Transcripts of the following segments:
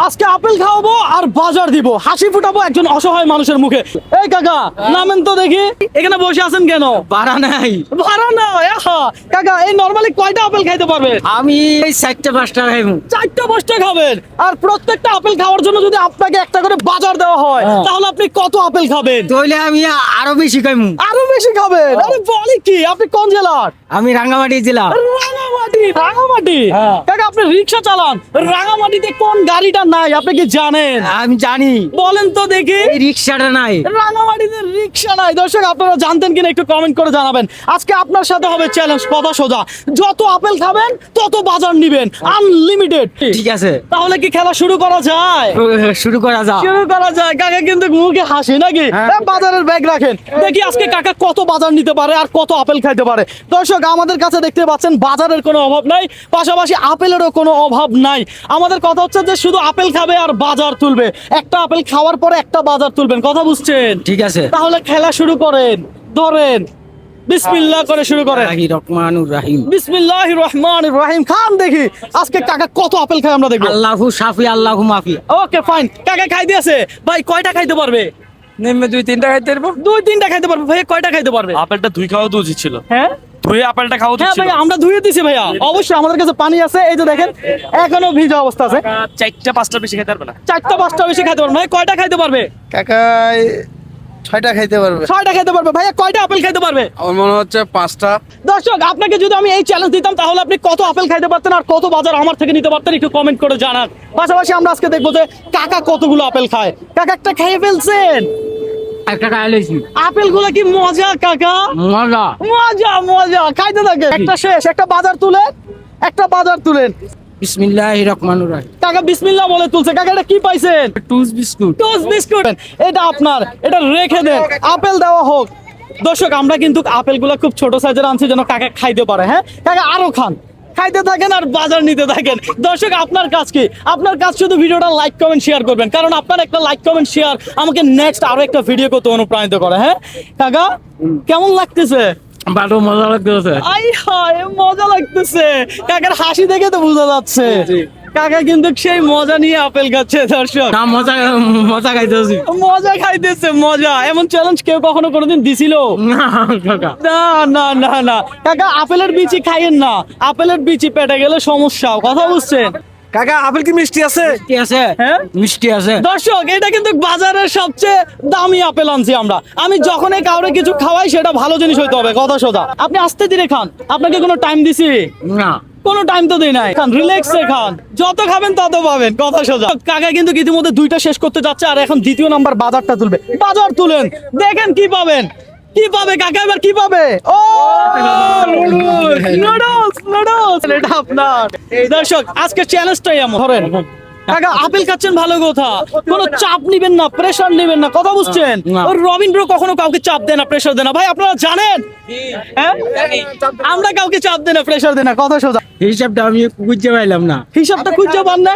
আজকে আপেল খাওয়াবো আর বাজার দিব, হাসি ফুটাবো একজন অসহায় মানুষের মুখে। এই কাকা নামেন তো দেখি, এখানে বসে আছেন কেন? ভাড়া নাই। ভাড়া না? কাকা এই নরমালি কয়টা আপেল খাইতে পারবে? আমি এই 4-5টা খাইবো। 4টা-5টা খাবেন, আর প্রত্যেকটা আপেল খাওয়ার জন্য যদি আপনাকে একটা করে বাজার দেওয়া হয় তাহলে আপনি কত আপেল খাবেন? তাহলে আমি আরো বেশি খাইমু। আরো বেশি খাবেন? আরে বলি কি, আপনি কোন জেলার? আমি রাঙ্গামাটি জেলা। রাঙামাটি? কাকা আপনি রিক্সা চালান, রাঙামাটিতে কোন গাড়িটা নাই আপনি কি জানেন? আমি জানি। বলেন তো দেখি। এই রিক্সাটা নাই। রাঙামাটিতে রিক্সা নাই। দর্শক আপনারা জানতেন কিনা একটু কমেন্ট করে জানাবেন। আজকে আপনার সাথে হবে চ্যালেঞ্জ, কথা সোজা, যত আপেল খাবেন তত বাজার নিবেন, আনলিমিটেড। ঠিক আছে, তাহলে কি খেলা শুরু করা যায়? শুরু করা যাক। শুরু করা যায়। কাকা কিন্তু মুখে হাসি নাকি? বাজারের ব্যাগ রাখেন, দেখি আজকে কাকা কত বাজার নিতে পারে আর কত আপেল খাইতে পারে। দর্শক আমাদের কাছে দেখতে পাচ্ছেন বাজারের কোনো অভাব নাই, পাশাপাশি আপেলেরও কোনো অভাব নাই। আমাদের কথা হচ্ছে যে শুধু আপেল খাবে আর বাজার তুলবে। একটা আপেল খাওয়ার পরে একটা বাজার তুলবেন, কথা বুঝছেন? ঠিক আছে, তাহলে খেলা শুরু করেন। ধরেন, বিসমিল্লাহ করে শুরু করেন। রহমানুর রহিম। বিসমিল্লাহির রহমানির রহিম। খান দেখি আজকে কাকা কত আপেল খায় আমরা দেখবো। আল্লাহু শাফি আল্লাহু মাফি। ওকে ফাইন, কাকা খাই দিয়েছে। ভাই কয়টা খাইতে পারবে? নেমে 2-3টা খাইতে পারবো। 2-3টা খাইতে পারবে। ভাই কয়টা খাইতে পারবে? আপেলটা ধুই খাওয়া তো উচিত ছিল। হ্যাঁ ধুয়ে আপেলটা খাওয়া উচিত হ্যাঁ ছিল। ভাই, আমরা ধুয়ে দিছি ভাইয়া, অবশ্যই আমাদের কাছে পানি আছে। এই যে দেখেন এখনো ভিজা অবস্থা আছে। 4টা-5টা বেশি খেতে পারবে না। 4টা-5টা বেশি খাইতে পারবে। ভাই কয়টা খাইতে পারবে? কাকাই 6টা খাইতে পারবে। 6টা খাইতে পারবে। ভাইয়া কয়টা আপেল খাইতে পারবে? আমার মনে হচ্ছে 5টা। দর্শক আপনাকে যদি আমি এই চ্যালেঞ্জ দিতাম তাহলে আপনি কত আপেল খাইতে পারতেন আর কত বাজার আমার থেকে নিতে পারতেন, একটু কমেন্ট করে জানান। পাশাপাশি আমরা আজকে দেখবো যে কাকা কতগুলো আপেল খায়। কাকা একটা খেয়ে ফেলছেন? একটা খাই লইছি। আপেল গুলো কি মজা কাকা? মজা। মজা মজা, খাইতে থাকে। একটা শেষ, একটা বাজার তুলেন, একটা বাজার তুলেন। বিসমিল্লাহির রহমানুর রহিম। কাকা বিসমিল্লাহ বলে তুলছে। কাকা এটা কি পাইছেন? টুস বিস্কুট। Toast biscuit. এটা আপনার, এটা রেখে দেন, আপেল দেওয়া হোক। দর্শক আমরা কিন্তু আপেলগুলো খুব ছোট সাইজের আনছি যেন কাকা খাইতে পারে। হ্যাঁ কাকা আরো খান, খাইতে থাকেন আর বাজার নিতে থাকেন। দর্শক আপনার কাজ কি? আপনার কাজ শুধু ভিডিওটা লাইক কমেন্ট শেয়ার করবেন, কারণ আপনার একটা লাইক কমেন্ট শেয়ার আমাকে নেক্সট আরো একটা ভিডিও করতে অনুপ্রাণিত করে। হ্যাঁ কাকা কেমন লাগতেছে? ভালো মজা লাগতেছে। আই হায় মজা লাগতেছে। কাকার হাসি দেখে তো বোঝা যাচ্ছে কাকা কিন্তু সেই মজা নিয়ে আপেল খাচ্ছে। দর্শক না, মজা মজা খাইতেছি। মজা খাইতেছে, মজা। এমন চ্যালেঞ্জ কেউ কখনো কোনোদিন দিছিল? না কাকা। না না না না কাকা, আপেলের বিচি খাইয়েন না, আপেলের বিচি পেটে গেলে সমস্যা, কথা বুঝছেন? কাকা আপেল কি মিষ্টি আছে? মিষ্টি আছে? হ্যাঁ মিষ্টি আছে। দর্শক এটা কিন্তু বাজারের সবচেয়ে দামি আপেল আনছি আমরা। আমি যখনই কাউরে কিছু খাওয়াই সেটা ভালো জিনিস হইতে হবে, কথা সোজা। আপনি আস্তে ধীরে খান, আপনাকে কোনো টাইম দিছি? না, কোনো টাইম তো দেই নাই। খান, রিল্যাক্সে খান, যত খাবেন তত পাবেন, কথা সোজা। কাকা কিন্তু ইতিমধ্যে 2টা শেষ করতে যাচ্ছে আর এখন দ্বিতীয় নাম্বার বাজারটা তুলবে। বাজার তুলেন, দেখেন কি পাবেন। কি পাবে কাকা, এবার কি পাবে? ও নুডলস, নুডলস। এটা আপনার। দর্শক আজকে চ্যালেঞ্জটাই এমন। ধরেন কাকা আপেল খাচ্ছেন ভালো কথা, কোনো চাপ নিবেন না, প্রেসার নিবেন না, কথা বুঝছেন? না। ওর রবীন্দ্র কখনো কাউকে চাপ দেয় না, প্রেসার দেয় না। ভাই আপনারা জানেন? হ্যাঁ আমরা কাউকে চাপ দেয় না, প্রেসার দেয় না, কথা সোজা। হিসাবটা আমি বুঝতে পাইলাম না। হিসাবটা খুঁজে পান না?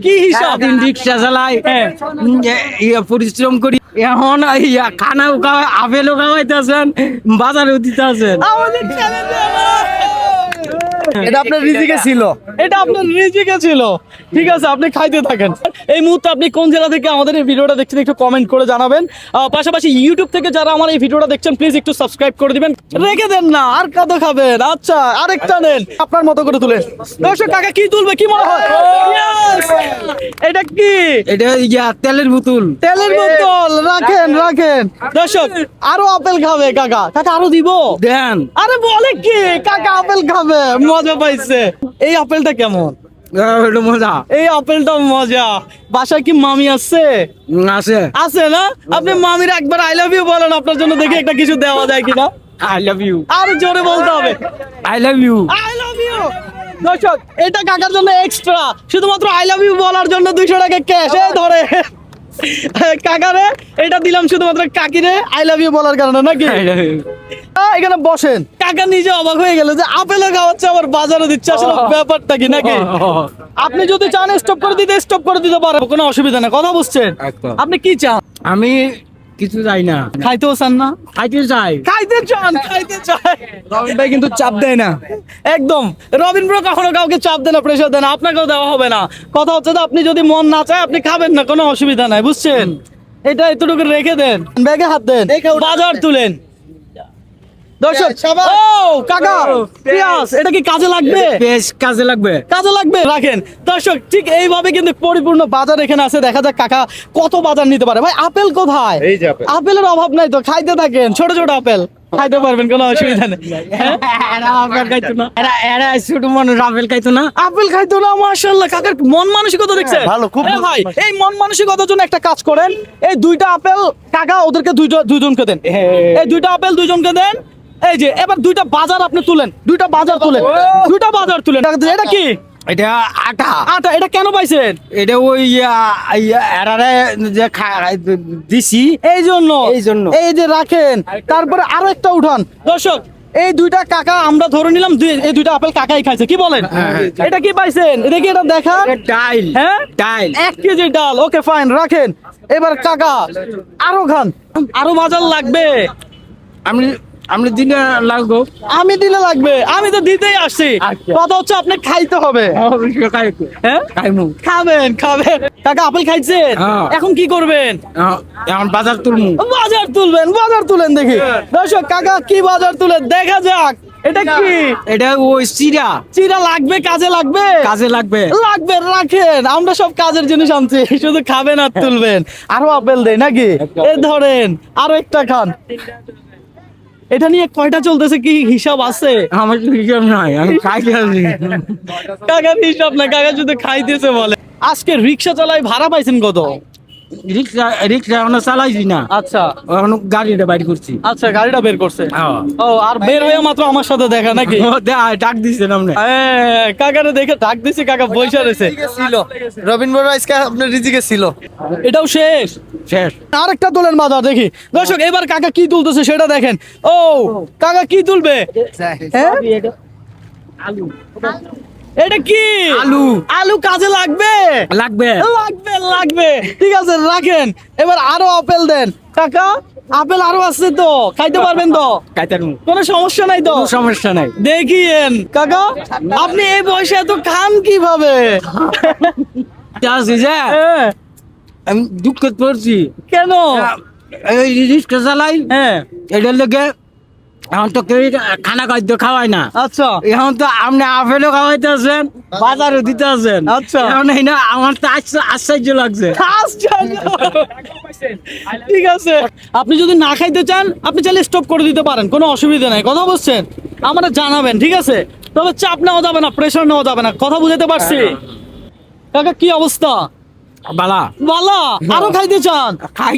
কি হিসাব? সারাদিন রিক্সা চালাই, পরিশ্রম করি, এখন খানাও খাওয়া, আপেলও খাওয়াইতেছেন, বাজারেও দিতেছেন। আমাদের চ্যালেঞ্জে এটা আপনার রিজিকে ছিল। এটা আপনার রিজিকে ছিল। ঠিক আছে, আপনি খাইতে থাকেন। এই মুহূর্তে আপনি কোন জেলা থেকে আমাদের এই ভিডিওটা দেখছেন একটু কমেন্ট করে জানাবেন। পাশাপাশি ইউটিউব থেকে যারা আমার এই ভিডিওটা দেখছেন প্লিজ একটু সাবস্ক্রাইব করে দিবেন। রেখে দেন না, আর কত খাবেন? আচ্ছা আরেকটা নেন, আপনার মতো করে তুলেন। দর্শক কাকা কি তুলবে কি মনে হয়? Yes! এটা কি? এটা তেলের বোতল। তেলের বোতল। রাখেন রাখেন। দর্শক আরো আপেল খাবে কাকা। কাকা আরো দিব? দেন। আরে বলে কি, কাকা আপেল খাবে, মজা পাইছে। এই আপেলটা কেমন? এটা মজা এই আপেলটা মজা। বাসায় কি মামি আছে? আছে। আছে না? আপনি মামির একবার আই লাভ ইউ বলেন, আপনার জন্য দেখি একটা কিছু দেওয়া যায় কিনা। I love you. আরো জোরে বলতে হবে, I love you. I love you. দর্শক এটা কাকার জন্য এক্সট্রা, শুধুমাত্র আই লাভ ইউ বলার জন্য 200 টাকা ক্যাশ। এই ধরে কাকারে এটা দিলাম শুধুমাত্র কাকিরে আই লাভ ইউ বলার কারণে, নাকি? এখানে বসেন। কাকা নিজে অবাক হয়ে গেল যে আপেলও খাওয়াচ্ছে আবার বাজারে দিচ্ছে, আসলে ব্যাপারটা কি, নাকি? আপনি যদি চান স্টপ করে দিতে পারেন, কোনো অসুবিধা নেই, কথা বুঝছেন? একদম। আপনি কি চান? আমি কিছু চাই না, খাইতেও চান না? খাইতে চাই। খাইতে চান, খাইতে চাই। রবিন ভাই কিন্তু চাপ দেয় না। একদম রবীন্দ্র কখনো কাউকে চাপ দেয় না, প্রেশার দেয় না, আপনাকেও দেওয়া হবে না। কথা হচ্ছে যে আপনি যদি মন না চায় আপনি খাবেন না, কোনো অসুবিধা নাই, বুঝছেন? এটা এতটুকু রেখে দেন, ব্যাগে হাত দেন, বাজার তুলেন। দর্শক, ও কাকা পিয়াস, এটা কি কাজে লাগবে? বেশ কাজে লাগবে। কাজে লাগবে, রাখেন। দর্শক, ঠিক এইভাবে কিন্তু পরিপূর্ণ বাজার এখানে আছে। দেখা যাক কাকা কত বাজার নিতে পারে। ভাই আপেল কোথায়? এই যে আপেল। আপেলের অভাব নাই তো, খাইতে থাকেন, ছোট ছোট আপেল খাইতে পারবেন, কোনো অসুবিধা নেই। হ্যাঁ? এরা আপেল খাইতো না, এরা ছোট মানুষ আপেল খাইতো না। আপেল খাইতো না? মাশাআল্লাহ, কাকার মন মানসিকতা দেখছেন? ভালো, খুব এ ভাই, এই মন মানসিকতার জন্য একটা কাজ করেন, এই দুইটা আপেল কাকা ওদেরকে দুইজনকে দেন। এই দুইটা আপেল দুইজনকে দেন। এই যে এবার দুইটা বাজার আপনি তুলেন, দুইটা বাজার তুলেন, দুইটা বাজার তুলেন। এটা কি? এটা আটা। আটা। এটা কেন পাইছেন? এটা ওই এরারে যে দিছি এই জন্য। এই জন্য। এই যে রাখেন, তারপরে আরো একটা উঠান। দর্শক, এই দুইটা কাকা আমরা ধরে নিলাম এই দুইটা আপেল কাকাই খাইছে, কি বলেন? এটা কি পাইছেন? এটা কি? এটা দেখা। ডাইল। হ্যাঁ, ডাইল। 1 কেজি ডাল। ওকে ফাইন, রাখেন। এবার কাকা আরো খান, আরো বাজার লাগবে। আমি দিনে লাগবো। আমি দিলে লাগবে, আমি তো দিতেই আসছি। আচ্ছা। কথা হচ্ছে আপনি খাইতে হবে। হ্যাঁ, খাইমু। খাবেন খাবেন। কাকা আপেল খাইছেন, হ্যাঁ। এখন কি করবেন? এখন বাজার তুলমু। বাজার তুলবেন, বাজার তুলেন দেখি। দর্শক, কাকা কি বাজার তুলে দেখা যাক। এটা কি? এটা ওই চিরা। চিরা লাগবে, কাজে লাগবে। কাজে লাগবে। লাগবে, রাখেন। আমরা সব কাজের জিনিস আনছি, শুধু খাবেন আর তুলবেন। আরো আপেল দেই নাকি? এ ধরেন, আরো একটা খান। এটা নিয়ে কয়টা চলতেছে, কি হিসাব আছে? আমার তো হিসাব নাই, আমি খাইতে আছি। কাকার হিসাব না, কাকা শুধু খাইতেছে বলে। আজকে রিক্সা চালাই, ভাড়া পাইছেন কত? রিক্সা এখনো চালাইছি না, আচ্ছা এখন গাড়িটা বাইর করছি। আচ্ছা, গাড়িটা বের করছে। হ্যাঁ। ও, আর বের হয়ে মাত্র আমার সাথে দেখা নাকি? ডাক দিছে নামনে। কাকারে দেখে ডাক দিছি, কাকা বইসা রয়েছে। ছিল রবীন্দ্র আজকে আপনার রিজিকে ছিল। এটাও শেষ। শেষ। আরেকটা তোলেন বাজার দেখি। দর্শক, এবার কাকা কি তুলতেছে সেটা দেখেন। ও কাকা কি তুলবে? হ্যাঁ? এটা কি? আলু। আলু কাজে লাগবে, লাগবে। লাগবে, লাগবে। ঠিক আছে, রাখেন। এবার আরো আপেল দেন। কাকা আপেল আরো আছে তো, খাইতে পারবেন তো? খাইতারমু। কোনো সমস্যা নাই তো? কোনো সমস্যা নাই। দেখিয়েন কাকা, আপনি এই বয়সে এত খান কিভাবে? আছে যে হ্যাঁ, আমি দুঃখ পড়ছি। কেন? এই রিক্সা চালাই, হ্যাঁ, এটার লেগে এখন তো কেউ খানা খাদ্য খাওয়ায় না। আচ্ছা এখন তো আপনি আপেলও খাওয়াইতে আছেন, বাজারও দিতে আছেন। আচ্ছা। এখন এই না আমার তো আশ্চর্য লাগছে। ঠিক আছে, আপনি যদি না খাইতে চান আপনি চাইলে স্টপ করে দিতে পারেন, কোনো অসুবিধা নাই। কথা বুঝছেন? আমাদের জানাবেন, ঠিক আছে? তবে চাপ নেওয়া যাবে না, প্রেশার নেওয়া যাবে না। কথা বুঝাতে পারছি? কাকা কি অবস্থা? বালা বালা? আরো খাইতে চান? খাই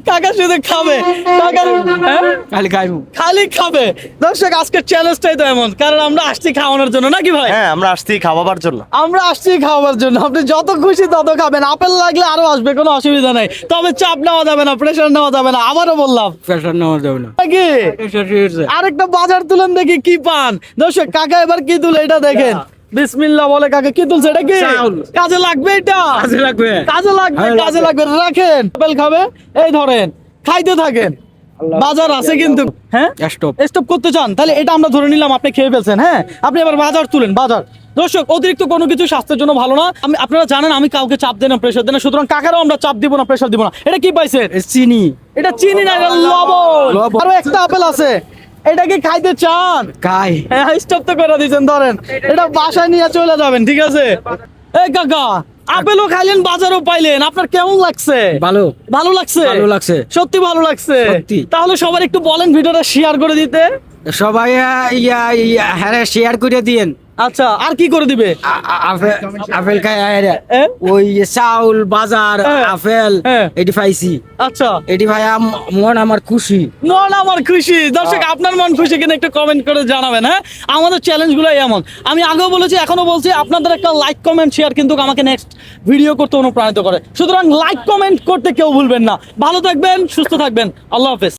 কাকা শুধু খাবে। কাকা হ্যাঁ? খালি খাইমু। খালি খাবে। দর্শক, আজকের চ্যালেঞ্জটাই তো এমন, কারণ আমরা আসছি খাওয়ানোর জন্য নাকি ভাই? হ্যাঁ, আমরা আসছি খাওয়াবার জন্য। আমরা আসছি খাওয়ার জন্য। আপনি যত খুশি তত খাবেন, আপেল লাগলে আরো আসবে, কোনো অসুবিধা নাই। তবে চাপ নেওয়া যাবে না, প্রেশার নেওয়া যাবে না। আবারও বললাম প্রেশার নেওয়া যাবে না। নাকি? প্রেশার রয়েছে। আরেকটা বাজার তুলেন দেখি কি পান। দর্শক, কাকা এবার কি তুলে এটা দেখেন। বিসমিল্লাহ বলে কাকা কি তুলছে, এটা কি? চাউল। কাজে লাগবে এটা? কাজে লাগবে। কাজে লাগবে, হ্যাঁ, কাজে লাগবে। রাখেন, আপেল খাবে, এই ধরেন, খাইতে থাকেন। বাজার আছে কিন্তু। হ্যাঁ, স্টপ। স্টপ করতে চান তাহলে এটা আমরা ধরে নিলাম আপনি খেয়ে ফেলছেন। হ্যাঁ, আপনি এবার বাজার তুলেন, বাজার। দর্শক, অতিরিক্ত কোনো কিছু স্বাস্থ্যের জন্য ভালো না। আপনারা জানেন আমি কাউকে চাপ দেই না, প্রেশার দেই না, সুতরাং কাকারও আমরা চাপ দিব না, প্রেশার দিব না। এটা কি পাইছেন? চিনি। এটা চিনি না, এটা লবণ। লবণ। আরো একটা আপেল আছে, এটা কি খাইতে চান? খাই। হ্যাঁ, স্টপ তো করে দিয়েছেন, ধরেন। এটা বাসায় নিয়ে চলে যাবেন, ঠিক আছে? এই কাকা, আপেলও খাইলেন, বাজারও পাইলেন, আপনার কেমন লাগছে? ভালো। ভালো লাগছে? ভালো লাগছে। সত্যি ভালো লাগছে? সত্যি। তাহলে সবার একটু বলেন ভিডিওটা শেয়ার করে দিতে। সবাই হ্যাঁ শেয়ার করে দিয়েন। আচ্ছা, আর কি করে দিবে? আপেল খাই এ? ওই চাউল বাজার হ্যাঁ। আপেল হ্যাঁ। এটি পাইছি। আচ্ছা, এটি ভাই মন আমার খুশি। মন আমার খুশি। দর্শক, আপনার মন খুশি কিনা একটু কমেন্ট করে জানাবেন। হ্যাঁ, আমাদের চ্যালেঞ্জ গুলো এমন, আমি আগেও বলেছি এখনো বলছি, আপনাদের একটা লাইক কমেন্ট শেয়ার কিন্তু আমাকে নেক্সট ভিডিও করতে অনুপ্রাণিত করে। সুতরাং লাইক কমেন্ট করতে কেউ ভুলবেন না। ভালো থাকবেন, সুস্থ থাকবেন। আল্লাহ হাফেজ।